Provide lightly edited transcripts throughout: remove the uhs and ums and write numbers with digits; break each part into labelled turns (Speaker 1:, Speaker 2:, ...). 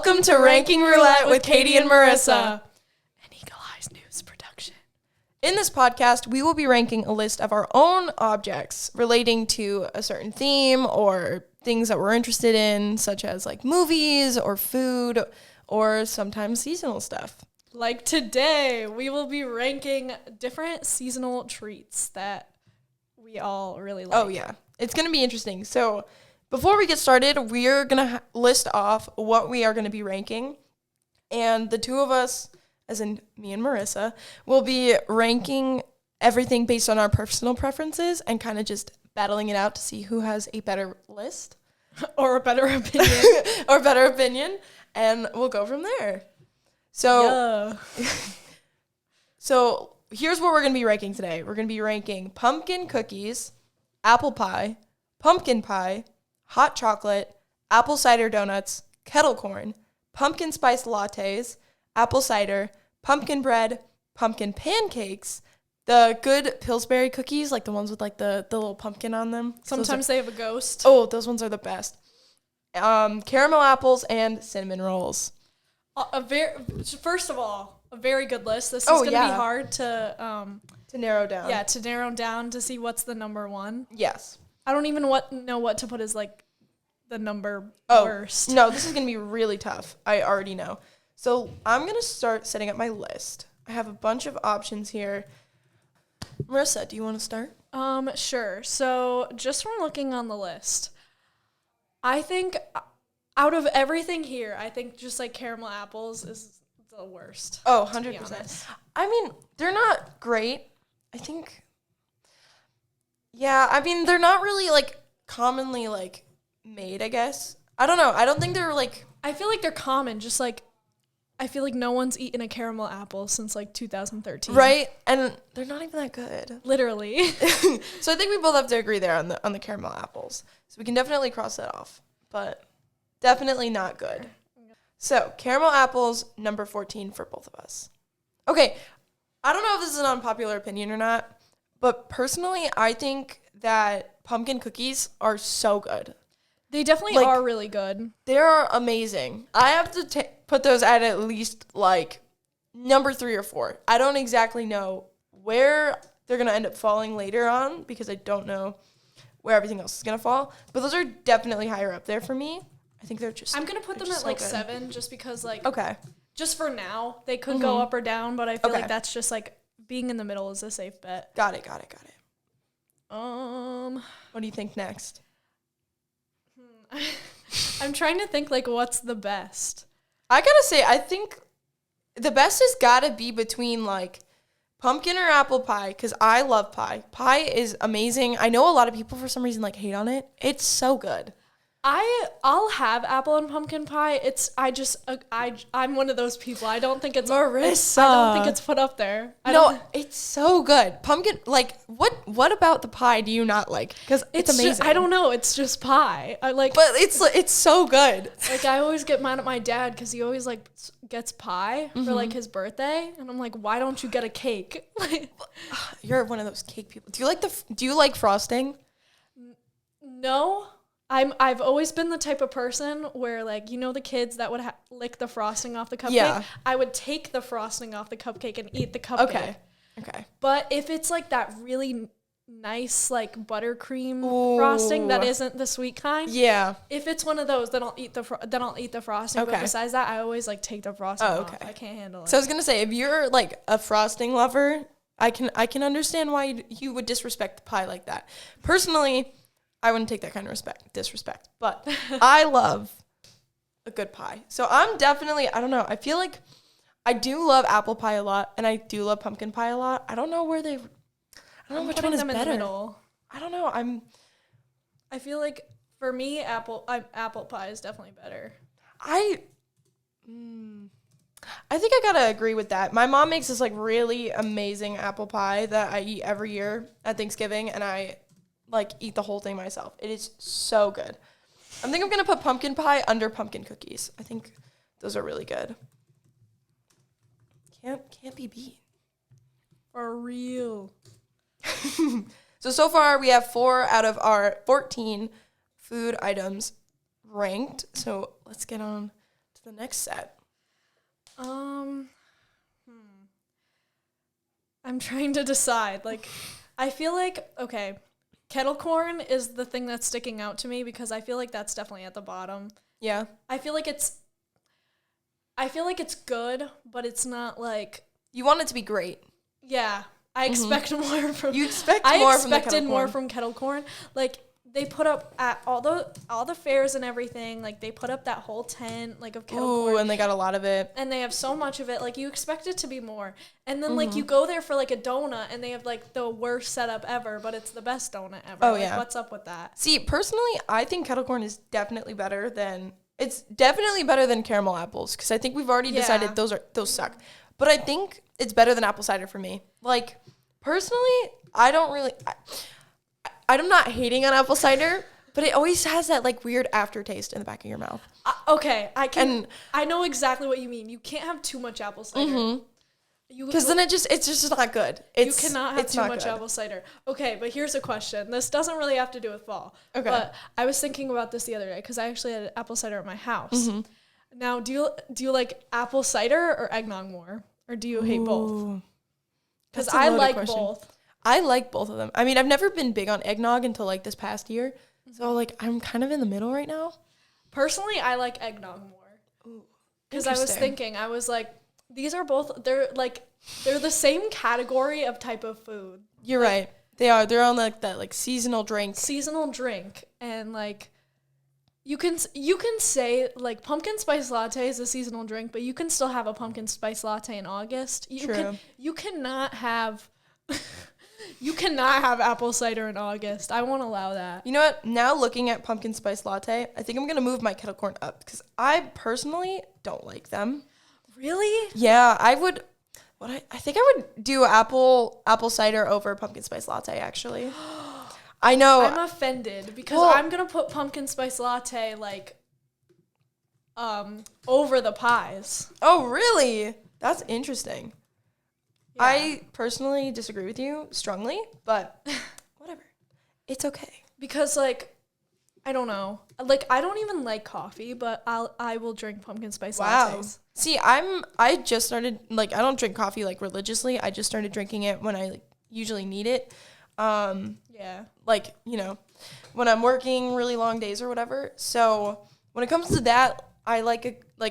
Speaker 1: Welcome to Ranking Roulette with Katie and Marisa.
Speaker 2: An Eagle Eyes News production.
Speaker 1: In this podcast, we will be ranking a list of our own objects relating to a certain theme or things that we're interested in, such as like movies or food or sometimes seasonal stuff.
Speaker 2: Like today, we will be ranking different seasonal treats that we all really like.
Speaker 1: Oh, yeah. It's going to be interesting. So before we get started, we're going to list off what we are going to be ranking. And the two of us, as in me and Marisa, will be ranking everything based on our personal preferences and kind of just battling it out to see who has a better list.
Speaker 2: Or a better opinion.
Speaker 1: And we'll go from there. So, so here's what we're going to be ranking today. We're going to be ranking pumpkin cookies, apple pie, pumpkin pie, hot chocolate, apple cider donuts, kettle corn, pumpkin spice lattes, apple cider, pumpkin bread, pumpkin pancakes, the good Pillsbury cookies, like the ones with like the little pumpkin on them.
Speaker 2: Sometimes they have a ghost.
Speaker 1: Oh, those ones are the best. Caramel apples and cinnamon rolls.
Speaker 2: First of all, a very good list. This is going to be hard to
Speaker 1: narrow down.
Speaker 2: Yeah, to narrow down to see what's the number one.
Speaker 1: Yes.
Speaker 2: I don't even know what to put as like the number worst.
Speaker 1: No, this is going to be really tough. I already know. So I'm going to start setting up my list. I have a bunch of options here. Marisa, do you want to start?
Speaker 2: Sure. So just from looking on the list, I think out of everything here, I think just like caramel apples is the worst.
Speaker 1: Oh, 100%. I mean, they're not great. I think, yeah, I mean, they're not really like commonly like made, I guess. I don't know. I don't think they're like.
Speaker 2: I feel like they're common, just like I feel like no one's eaten a caramel apple since like 2013.
Speaker 1: Right? And they're not even that good.
Speaker 2: Literally.
Speaker 1: So I think we both have to agree there on the caramel apples. So we can definitely cross that off. But definitely not good. So caramel apples, number 14 for both of us. Okay, I don't know if this is an unpopular opinion or not, but personally, I think that pumpkin cookies are so good.
Speaker 2: They definitely are really good.
Speaker 1: They're amazing. I have to put those at least like number 3 or 4. I don't exactly know where they're going to end up falling later on because I don't know where everything else is going to fall. But those are definitely higher up there for me. I think they're just
Speaker 2: I'm going to put them at like 7 just because like just for now. They could go up or down, but I feel like that's just like being in the middle is a safe bet.
Speaker 1: Got it.
Speaker 2: What
Speaker 1: do you think next?
Speaker 2: I'm trying to think like what's the best.
Speaker 1: I gotta say, I think the best has gotta be between like pumpkin or apple pie because I love pie. Pie is amazing. I know a lot of people for some reason like hate on it. It's so good.
Speaker 2: I'll have apple and pumpkin pie. I'm one of those people. I don't think it's
Speaker 1: Marisa.
Speaker 2: I don't think it's put up there.
Speaker 1: It's so good. Pumpkin, like what about the pie do you not like? Because it's amazing.
Speaker 2: I don't know. It's just pie. But
Speaker 1: it's so good.
Speaker 2: Like I always get mad at my dad because he always like gets pie for like his birthday, and I'm like, why don't you get a cake?
Speaker 1: You're one of those cake people. Do you like frosting?
Speaker 2: No. I've always been the type of person where, like, you know the kids that would lick the frosting off the cupcake?
Speaker 1: Yeah.
Speaker 2: I would take the frosting off the cupcake and eat the cupcake.
Speaker 1: Okay.
Speaker 2: But if it's, like, that really nice, like, buttercream frosting that isn't the sweet kind, if it's one of those, then I'll eat the frosting. Okay. But besides that, I always, like, take the frosting off. I can't handle it.
Speaker 1: So I was going to say, if you're, like, a frosting lover, I can understand why you would disrespect the pie like that. Personally, I wouldn't take that kind of disrespect, but I love a good pie. So I'm definitely, I don't know, I feel like I do love apple pie a lot, and I do love pumpkin pie a lot. I don't know which one is better.
Speaker 2: In the middle.
Speaker 1: I don't know.
Speaker 2: I feel like for me, apple pie is definitely better.
Speaker 1: I think I gotta agree with that. My mom makes this like really amazing apple pie that I eat every year at Thanksgiving, and I like eat the whole thing myself. It is so good. I think I'm gonna put pumpkin pie under pumpkin cookies. I think those are really good. Can't be beat.
Speaker 2: For real.
Speaker 1: So far we have 4 out of our 14 food items ranked. So let's get on to the next set?
Speaker 2: I'm trying to decide. Like, I feel like, okay, kettle corn is the thing that's sticking out to me because I feel like that's definitely at the bottom.
Speaker 1: Yeah.
Speaker 2: I feel like it's good, but it's not like...
Speaker 1: You want it to be great.
Speaker 2: Yeah. I expect more from...
Speaker 1: You expect more from the kettle corn. I expected
Speaker 2: more from kettle corn. Like, they put up at all the fairs and everything, like they put up that whole tent like of kettle corn.
Speaker 1: And they got a lot of it.
Speaker 2: And they have so much of it, like you expect it to be more. And then like you go there for like a donut and they have like the worst setup ever, but it's the best donut ever.
Speaker 1: Oh,
Speaker 2: like,
Speaker 1: yeah.
Speaker 2: What's up with that?
Speaker 1: See, personally, I think kettle corn is definitely better than caramel apples because I think we've already decided those suck. But I think it's better than apple cider for me. Like, personally, I'm not hating on apple cider, but it always has that like weird aftertaste in the back of your mouth.
Speaker 2: Okay, I know exactly what you mean. You can't have too much apple cider.
Speaker 1: Because then it's just not good.
Speaker 2: You cannot have too much apple cider. Okay, but here's a question. This doesn't really have to do with fall. Okay. But I was thinking about this the other day because I actually had apple cider at my house. Now, do you like apple cider or eggnog more, or do you hate both? Because I like both.
Speaker 1: I like both of them. I mean, I've never been big on eggnog until like this past year. So like I'm kind of in the middle right now.
Speaker 2: Personally, I like eggnog more. Because I was thinking, I was like, these are both, they're the same category of type of food.
Speaker 1: You're right. They are. They're on like that like seasonal drink.
Speaker 2: And like you can say like pumpkin spice latte is a seasonal drink, but you can still have a pumpkin spice latte in August. You cannot have apple cider in August. I won't allow that.
Speaker 1: You know what? Now looking at pumpkin spice latte, I think I'm going to move my kettle corn up because I personally don't like them.
Speaker 2: Really?
Speaker 1: Yeah, I would. I think I would do apple cider over pumpkin spice latte, actually. I know.
Speaker 2: I'm offended because I'm going to put pumpkin spice latte like over the pies.
Speaker 1: Oh, really? That's interesting. Yeah. I personally disagree with you strongly, but whatever. It's okay.
Speaker 2: Because, like, I don't know. Like, I don't even like coffee, but I will drink pumpkin spice lattes.
Speaker 1: See, I just started, like, I don't drink coffee, like, religiously. I just started drinking it when I, like, usually need it.
Speaker 2: Yeah.
Speaker 1: Like, you know, when I'm working really long days or whatever. So, when it comes to that, I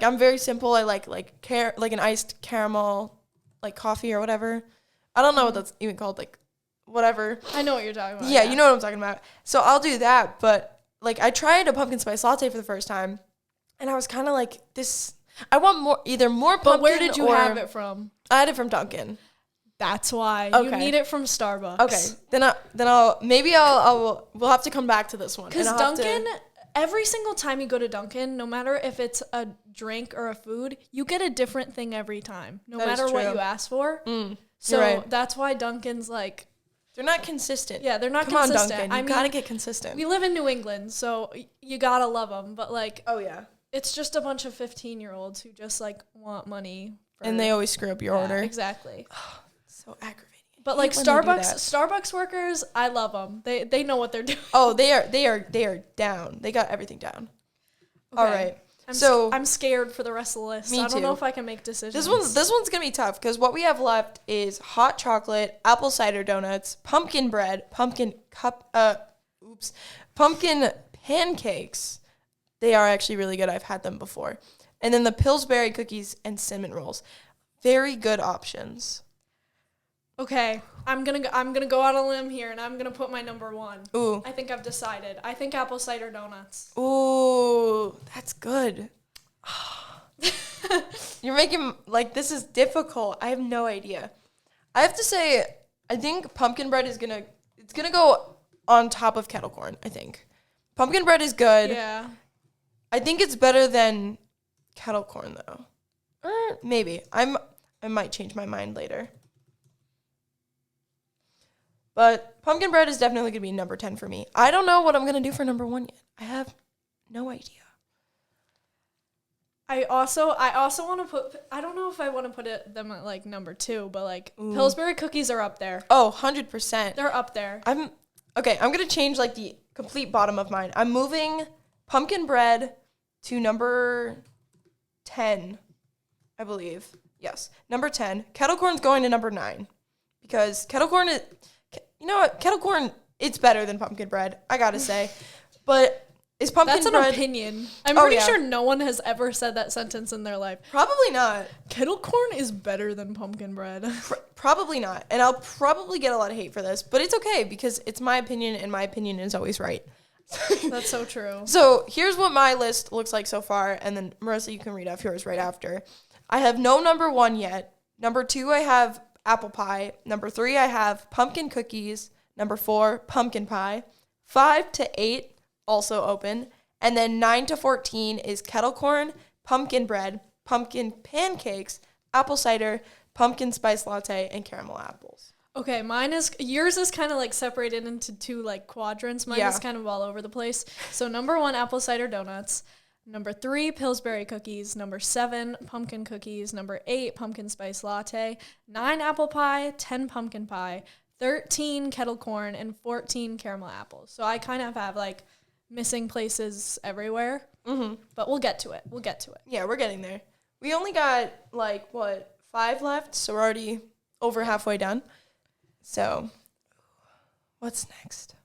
Speaker 1: I'm very simple. I like an iced caramel like coffee or whatever. I don't know what that's even called, like whatever.
Speaker 2: I know what you're talking about.
Speaker 1: Yeah, you know what I'm talking about. So I'll do that, but like I tried a pumpkin spice latte for the first time and I was kind of like this I want either more pumpkin. But
Speaker 2: where did you have it from?
Speaker 1: I had it from Dunkin'.
Speaker 2: That's why. Okay. You need it from Starbucks.
Speaker 1: Okay. We'll have to come back to this one.
Speaker 2: Cuz Dunkin', every single time you go to Dunkin', no matter if it's a drink or a food, you get a different thing every time, no matter what you ask for. So that's why Dunkin's like...
Speaker 1: They're not consistent.
Speaker 2: Yeah, they're not consistent.
Speaker 1: Come on, Dunkin'. You gotta get consistent.
Speaker 2: We live in New England, so you gotta love them. But like...
Speaker 1: Oh, yeah.
Speaker 2: It's just a bunch of 15-year-olds who just like want money.
Speaker 1: And they always screw up your order.
Speaker 2: Exactly.
Speaker 1: So aggravating.
Speaker 2: But like Starbucks workers, I love them. They know what they're doing.
Speaker 1: Oh, they are down. They got everything down. Okay. All right.
Speaker 2: I'm scared for the rest of the list.
Speaker 1: Me too.
Speaker 2: I don't know if I can make decisions.
Speaker 1: This one's gonna be tough because what we have left is hot chocolate, apple cider donuts, pumpkin bread, pumpkin pancakes. They are actually really good. I've had them before. And then the Pillsbury cookies and cinnamon rolls. Very good options.
Speaker 2: Okay, I'm gonna go out on a limb here, and I'm gonna put my number one.
Speaker 1: Ooh.
Speaker 2: I think I've decided. I think apple cider donuts.
Speaker 1: Ooh, that's good. You're making, like, this is difficult. I have no idea. I have to say, I think pumpkin bread is gonna go on top of kettle corn, I think. Pumpkin bread is good.
Speaker 2: Yeah.
Speaker 1: I think it's better than kettle corn, though. Maybe. I might change my mind later. But pumpkin bread is definitely going to be number 10 for me. I don't know what I'm going to do for number 1 yet. I have no idea.
Speaker 2: I also want to put, I don't know if I want to put them at like number 2, but like Pillsbury cookies are up there.
Speaker 1: Oh, 100%.
Speaker 2: They're up there.
Speaker 1: I'm going to change like the complete bottom of mine. I'm moving pumpkin bread to number 10, I believe. Yes, number 10. Kettle corn's going to number 9 because kettle corn is, you know what? Kettle corn, it's better than pumpkin bread, I gotta say. But is pumpkin bread...
Speaker 2: That's an opinion. I'm pretty sure no one has ever said that sentence in their life.
Speaker 1: Probably not.
Speaker 2: Kettle corn is better than pumpkin bread.
Speaker 1: Probably not. And I'll probably get a lot of hate for this, but it's okay because it's my opinion and my opinion is always right.
Speaker 2: That's so true.
Speaker 1: So here's what my list looks like so far, and then Marissa, you can read off yours right after. I have no number 1 yet. Number 2, I have apple pie. Number 3, I have pumpkin cookies. Number 4, pumpkin pie. 5 to 8, also open. And then 9 to 14 is kettle corn, pumpkin bread, pumpkin pancakes, apple cider, pumpkin spice latte, and caramel apples.
Speaker 2: Okay, yours is kind of like separated into 2 like quadrants. Mine is kind of all over the place. So number 1, apple cider donuts. Number 3, Pillsbury cookies. Number 7, pumpkin cookies. Number 8, pumpkin spice latte. 9, apple pie. 10, pumpkin pie. 13, kettle corn. And 14, caramel apples. So I kind of have like missing places everywhere. Mm-hmm. But we'll get to it.
Speaker 1: Yeah, we're getting there. We only got 5 left, so we're already over halfway done. So, what's next?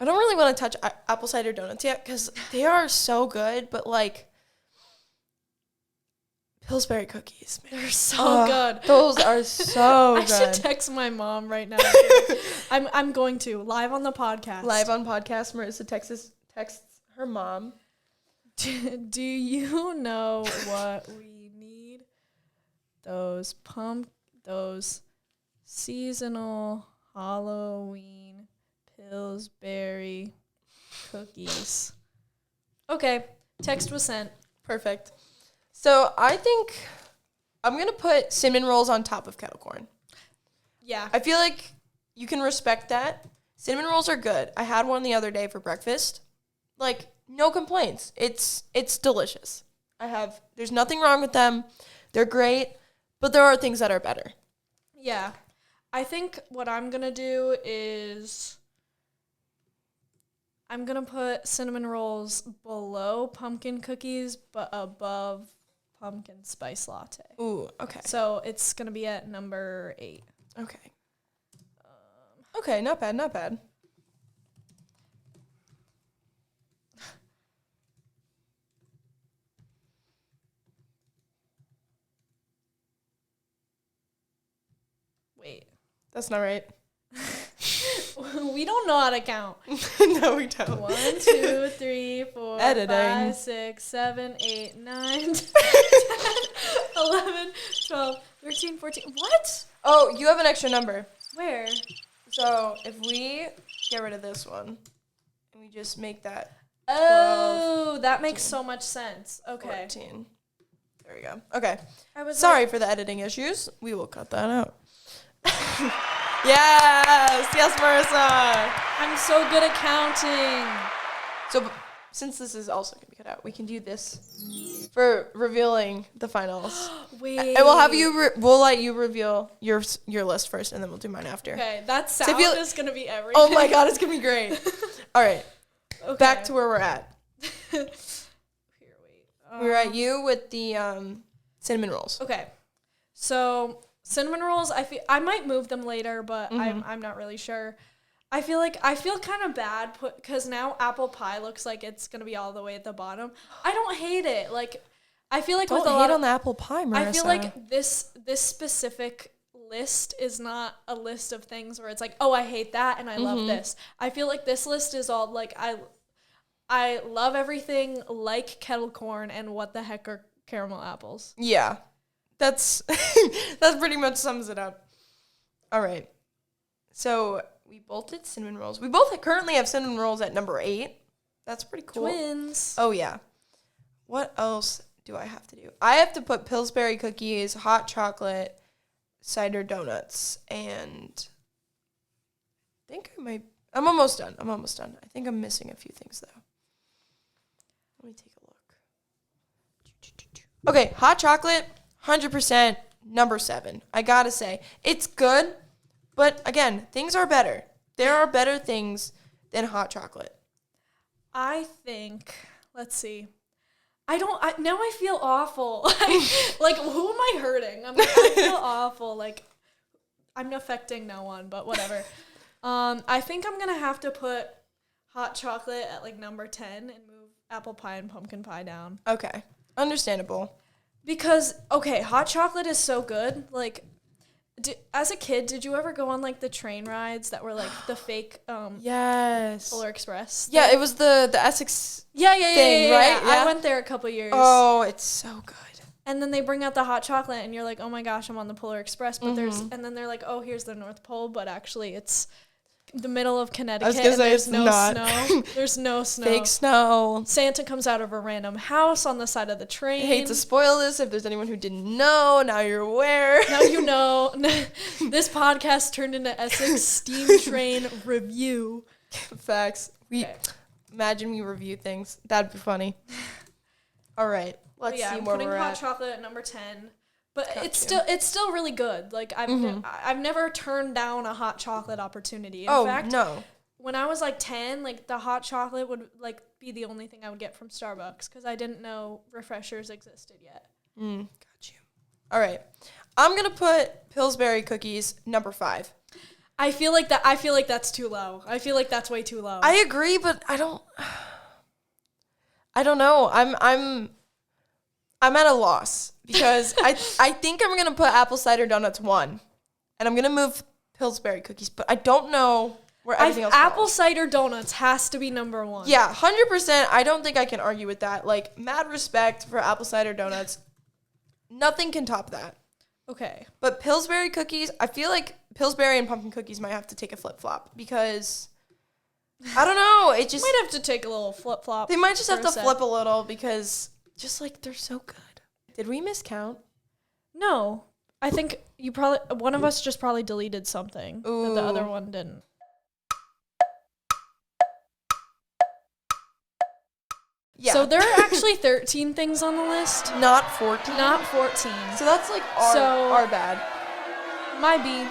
Speaker 1: I don't really want to touch apple cider donuts yet because they are so good, but Pillsbury cookies, man.
Speaker 2: They're so good.
Speaker 1: Those are so good.
Speaker 2: I should text my mom right now. I'm going to live on the podcast.
Speaker 1: Marissa texts her mom.
Speaker 2: Do you know what we need? Those seasonal Halloween Pillsbury cookies. Okay, text was sent.
Speaker 1: Perfect. So I think I'm going to put cinnamon rolls on top of kettle corn.
Speaker 2: Yeah.
Speaker 1: I feel like you can respect that. Cinnamon rolls are good. I had one the other day for breakfast. No complaints. It's delicious. There's nothing wrong with them. They're great, but there are things that are better.
Speaker 2: Yeah. I think what I'm going to do is I'm going to put cinnamon rolls below pumpkin cookies, but above pumpkin spice latte.
Speaker 1: Ooh, okay.
Speaker 2: So it's going to be at number 8.
Speaker 1: Okay. Okay, not bad.
Speaker 2: Wait.
Speaker 1: That's not right.
Speaker 2: We don't know how to count.
Speaker 1: No, we don't.
Speaker 2: 1, 2, 3, 4,
Speaker 1: Editing.
Speaker 2: 5, 6, 7, 8, 9, 10, 11, 12, 13, 14. What?
Speaker 1: Oh, you have an extra number.
Speaker 2: Where?
Speaker 1: So if we get rid of this one and we just make that 12,
Speaker 2: oh, that makes so much sense. Okay.
Speaker 1: 14. There we go. Okay. Sorry for the editing issues. We will cut that out. Yes, Marissa.
Speaker 2: I'm so good at counting.
Speaker 1: So since this is also going to be cut out, we can do this for revealing the finals.
Speaker 2: Wait.
Speaker 1: And we'll have you, we'll let you reveal your list first, and then we'll do mine after.
Speaker 2: Okay, that sound is going to be everything.
Speaker 1: Oh my God, it's going to be great. All right. Okay. Back to where we're at.
Speaker 2: Here, wait.
Speaker 1: We're at you with the cinnamon rolls.
Speaker 2: Okay. So cinnamon rolls, I might move them later, but I'm not really sure. I feel kind of bad because now apple pie looks like it's gonna be all the way at the bottom. I don't hate it. I feel like
Speaker 1: don't
Speaker 2: with a
Speaker 1: hate
Speaker 2: lot
Speaker 1: on the apple pie, Marissa.
Speaker 2: I feel like this specific list is not a list of things where it's like, oh, I hate that and I love this. I feel like this list is all like I love everything like kettle corn and what the heck are caramel apples.
Speaker 1: Yeah. That's that pretty much sums it up. All right. So we both did cinnamon rolls. We both currently have cinnamon rolls at number 8. That's pretty cool.
Speaker 2: Twins.
Speaker 1: Oh, yeah. What else do I have to do? I have to put Pillsbury cookies, hot chocolate, cider donuts, and I think I'm almost done. I think I'm missing a few things, though. Let me take a look. Okay, hot chocolate, 100%, number 7. I gotta say, it's good, but again, things are better. There are better things than hot chocolate.
Speaker 2: I think, let's see. Now I feel awful. Like, who am I hurting? I feel awful. Like, I'm affecting no one, but whatever. I think I'm going to have to put hot chocolate at, like, number 10 and move apple pie and pumpkin pie down.
Speaker 1: Okay. Understandable.
Speaker 2: Because, okay, hot chocolate is so good. Like, as a kid, did you ever go on, like, the train rides that were, like, the fake
Speaker 1: yes.
Speaker 2: Polar Express?
Speaker 1: Yeah, it was the Essex thing, right?
Speaker 2: Yeah. I went there a couple years.
Speaker 1: Oh, it's so good.
Speaker 2: And then they bring out the hot chocolate, and you're like, oh, my gosh, I'm on the Polar Express. But and then they're like, oh, here's the North Pole. But actually, it's the middle of Connecticut.
Speaker 1: I was going to say
Speaker 2: there's no snow. There's no snow.
Speaker 1: Fake snow.
Speaker 2: Santa comes out of a random house on the side of the train.
Speaker 1: I hate to spoil this. If there's anyone who didn't know, now you're aware.
Speaker 2: Now you know. This podcast turned into Essex Steam Train Review.
Speaker 1: Facts. Imagine we review things. That'd be funny. All right. Let's see where we're at. I'm
Speaker 2: putting hot chocolate at number 10. But it's still really good. Like, I've never turned down a hot chocolate opportunity. In fact,
Speaker 1: no.
Speaker 2: When I was, like, 10, like, the hot chocolate would, like, be the only thing I would get from Starbucks because I didn't know refreshers existed yet.
Speaker 1: Got you. All right. I'm going to put Pillsbury cookies number 5.
Speaker 2: I feel like that's too low. I feel like that's way too low.
Speaker 1: I agree, but I don't know. I'm at a loss because I think I'm going to put apple cider donuts 1 and I'm going to move Pillsbury cookies, but I don't know where everything else
Speaker 2: Apple
Speaker 1: falls.
Speaker 2: cider donuts has to be number 1.
Speaker 1: Yeah, 100%. I don't think I can argue with that. Like, mad respect for apple cider donuts. Nothing can top that.
Speaker 2: Okay.
Speaker 1: But Pillsbury cookies, I feel like Pillsbury and pumpkin cookies might have to take a flip-flop because, I don't know, it just...
Speaker 2: might have to take a little flip-flop.
Speaker 1: They might just have to flip a little because just, like, they're so good. Did we miscount?
Speaker 2: No. I think one of us just probably deleted something that the other one didn't. Yeah. So there are actually 13 things on the list.
Speaker 1: Not 14?
Speaker 2: Not 14.
Speaker 1: So that's like our bad.
Speaker 2: My B.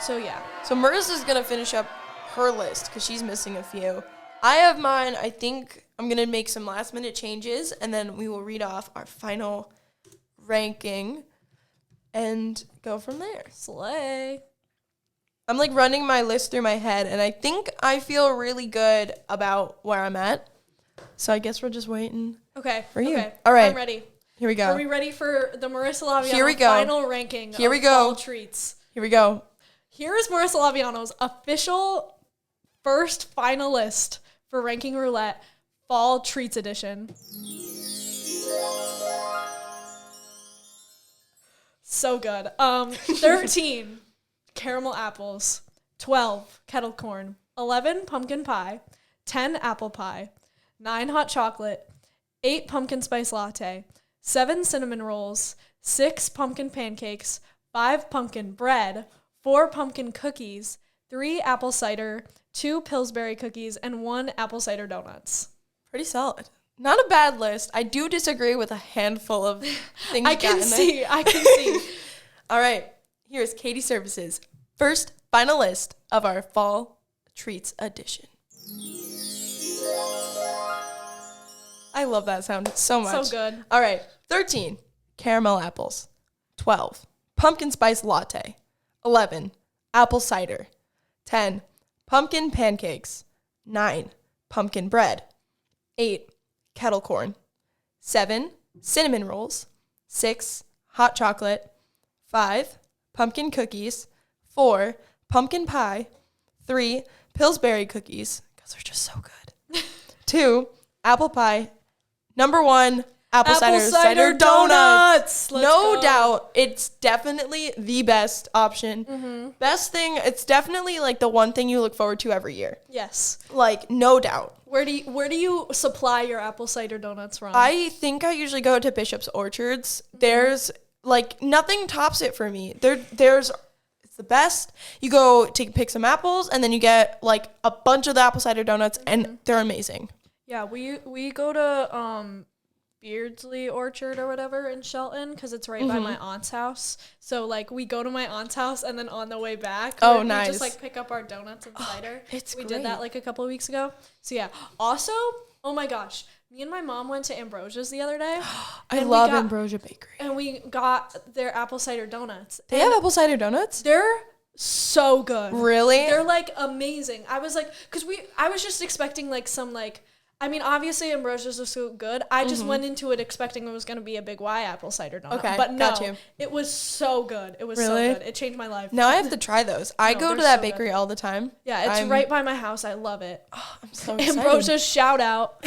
Speaker 2: So yeah.
Speaker 1: So Marisa's going to finish up her list because she's missing a few. I have mine. I think I'm going to make some last minute changes and then we will read off our final ranking and go from there.
Speaker 2: Slay.
Speaker 1: I'm like running my list through my head and I think I feel really good about where I'm at. So I guess we're just waiting for you. Okay. All right.
Speaker 2: I'm ready.
Speaker 1: Here we go.
Speaker 2: Are we ready for the Marisa Laviano final ranking of fall treats?
Speaker 1: Here we go.
Speaker 2: Here is Marisa Laviano's official first finalist for Ranking Roulette Fall Treats Edition. So good. 13. Caramel apples, 12 kettle corn, 11 pumpkin pie, 10 apple pie, 9 hot chocolate, 8 pumpkin spice latte, 7 cinnamon rolls, 6 pumpkin pancakes, 5 pumpkin bread, 4 pumpkin cookies, 3 apple cider, 2 Pillsbury cookies, and 1 apple cider donuts.
Speaker 1: Pretty solid. Not a bad list. I do disagree with a handful of things. I can see. All right. Here's Katie Servas' first final list of our Fall Treats Edition. I love that sound so much.
Speaker 2: So good.
Speaker 1: All right. 13, caramel apples. 12, pumpkin spice latte. 11, apple cider. 10, pumpkin pancakes. 9, pumpkin bread. 8, kettle corn. 7, cinnamon rolls. 6, hot chocolate. 5, pumpkin cookies. 4, pumpkin pie. 3, Pillsbury cookies, because they're just so good. 2, apple pie. Number 1, apple cider donuts. No doubt. It's definitely the best option. Mm-hmm. Best thing. It's definitely like the one thing you look forward to every year.
Speaker 2: Yes.
Speaker 1: Like, no doubt.
Speaker 2: Where do you supply your apple cider donuts from?
Speaker 1: I think I usually go to Bishop's Orchards. Mm-hmm. There's like nothing tops it for me. There's it's the best. You go pick some apples and then you get like a bunch of the apple cider donuts and they're amazing. Yeah,
Speaker 2: we go to Beardsley Orchard or whatever in Shelton because it's right by my aunt's house. So like we go to my aunt's house and then on the way back,
Speaker 1: nice.
Speaker 2: We just like pick up our donuts and cider.
Speaker 1: It's
Speaker 2: we
Speaker 1: great.
Speaker 2: did that like a couple of weeks ago. So yeah. Also, oh my gosh, Me and my mom went to Ambrosia's the other day.
Speaker 1: I love Ambrosia Bakery.
Speaker 2: And we got their apple cider donuts.
Speaker 1: They have apple cider donuts?
Speaker 2: They're so good.
Speaker 1: Really?
Speaker 2: They're like amazing. I was like, I was just expecting like some like, I mean, obviously Ambrosia's was so good. I just went into it expecting it was going to be a Big Y apple cider donut. Okay, but no, it was so good. It was so good. It changed my life.
Speaker 1: Now I have to try those. I go to that bakery all the time.
Speaker 2: Yeah, it's right by my house. I love it.
Speaker 1: Oh, I'm so excited.
Speaker 2: Ambrosia's, shout out.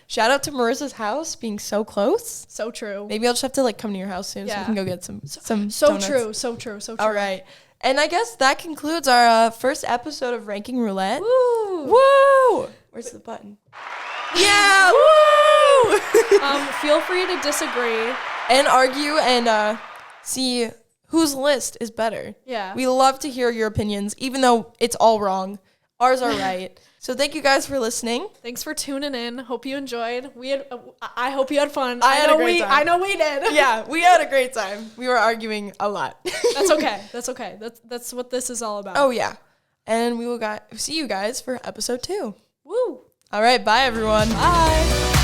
Speaker 1: Shout out to Marisa's house being so close.
Speaker 2: So true.
Speaker 1: Maybe I'll just have to like come to your house soon so we can go get some
Speaker 2: So
Speaker 1: donuts.
Speaker 2: So true.
Speaker 1: All right. And I guess that concludes our first episode of Ranking Roulette.
Speaker 2: Woo!
Speaker 1: Woo! Where's the button? Yeah! Woo!
Speaker 2: Feel free to disagree
Speaker 1: and argue and see whose list is better.
Speaker 2: Yeah.
Speaker 1: We love to hear your opinions, even though it's all wrong. Ours are right. So thank you guys for listening.
Speaker 2: Thanks for tuning in. Hope you enjoyed. I hope you had fun.
Speaker 1: I had a great time.
Speaker 2: I know we did.
Speaker 1: Yeah, we had a great time. We were arguing a lot.
Speaker 2: That's okay. That's what this is all about.
Speaker 1: Oh yeah. And we will see you guys for episode 2.
Speaker 2: Woo.
Speaker 1: All right, bye everyone.
Speaker 2: Bye.